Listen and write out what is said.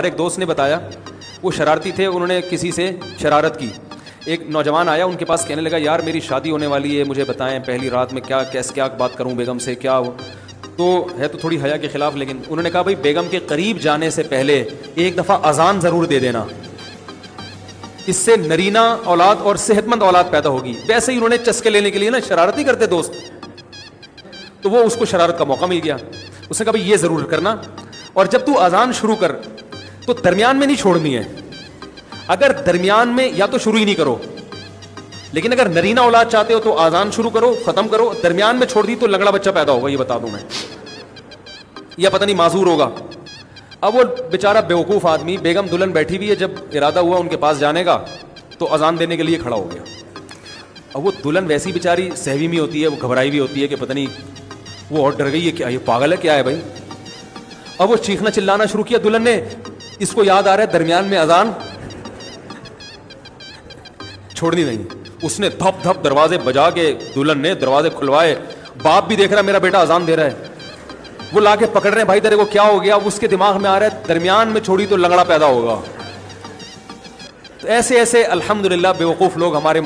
ایک دوست نے بتایا وہ شرارتی تھے, انہوں نے کسی سے شرارت کی. ایک نوجوان آیا ان کے پاس, کہنے لگا یار میری شادی ہونے والی ہے, مجھے بتائیں پہلی رات میں کیا بات کروں بیگم سے, کیا ہو. تو ہے تو تھوڑی حیا کے خلاف, لیکن انہوں نے کہا بھائی بیگم کے قریب جانے سے پہلے ایک دفعہ اذان ضرور دے دینا, اس سے نرینہ اولاد اور صحت مند اولاد پیدا ہوگی. ویسے ہی انہوں نے چسکے لینے کے لیے نا شرارتی کرتے دوست, تو وہ اس کو شرارت کا موقع مل گیا. اس نے کہا بھائی یہ ضرور کرنا, اور جب تو اذان شروع کر تو درمیان میں نہیں چھوڑنی ہے. اگر درمیان میں یا تو شروع ہی نہیں کرو, لیکن اگر نرینہ اولاد چاہتے ہو تو اذان شروع کرو ختم کرو. درمیان میں چھوڑ دی تو لنگڑا بچہ پیدا ہوگا, یہ بتا دوں میں, یا پتہ نہیں معذور ہوگا. اب وہ بیچارہ بیوقوف آدمی, بیگم دلہن بیٹھی ہوئی ہے, جب ارادہ ہوا ان کے پاس جانے کا تو اذان دینے کے لیے کھڑا ہو گیا. اب وہ دلہن ویسی بیچاری سہوی میں ہوتی ہے, وہ گھبرائی بھی ہوتی ہے کہ پتہ نہیں, وہ اور ڈر گئی ہے, کیا یہ پاگل ہے کیا ہے بھائی. اب وہ چیخنا چلانا شروع کیا دلہن نے, اس کو یاد آ رہا ہے درمیان میں اذان چھوڑنی نہیں. اس نے دھپ دھپ دروازے بجا کے دلہن نے دروازے کھلوائے. باپ بھی دیکھ رہا ہے میرا بیٹا اذان دے رہا ہے, وہ لا کے پکڑ رہے ہیں, بھائی تیرے کو کیا ہو گیا. اس کے دماغ میں آ رہا ہے درمیان میں چھوڑی تو لنگڑا پیدا ہوگا. تو ایسے الحمدللہ بیوقوف لوگ ہمارے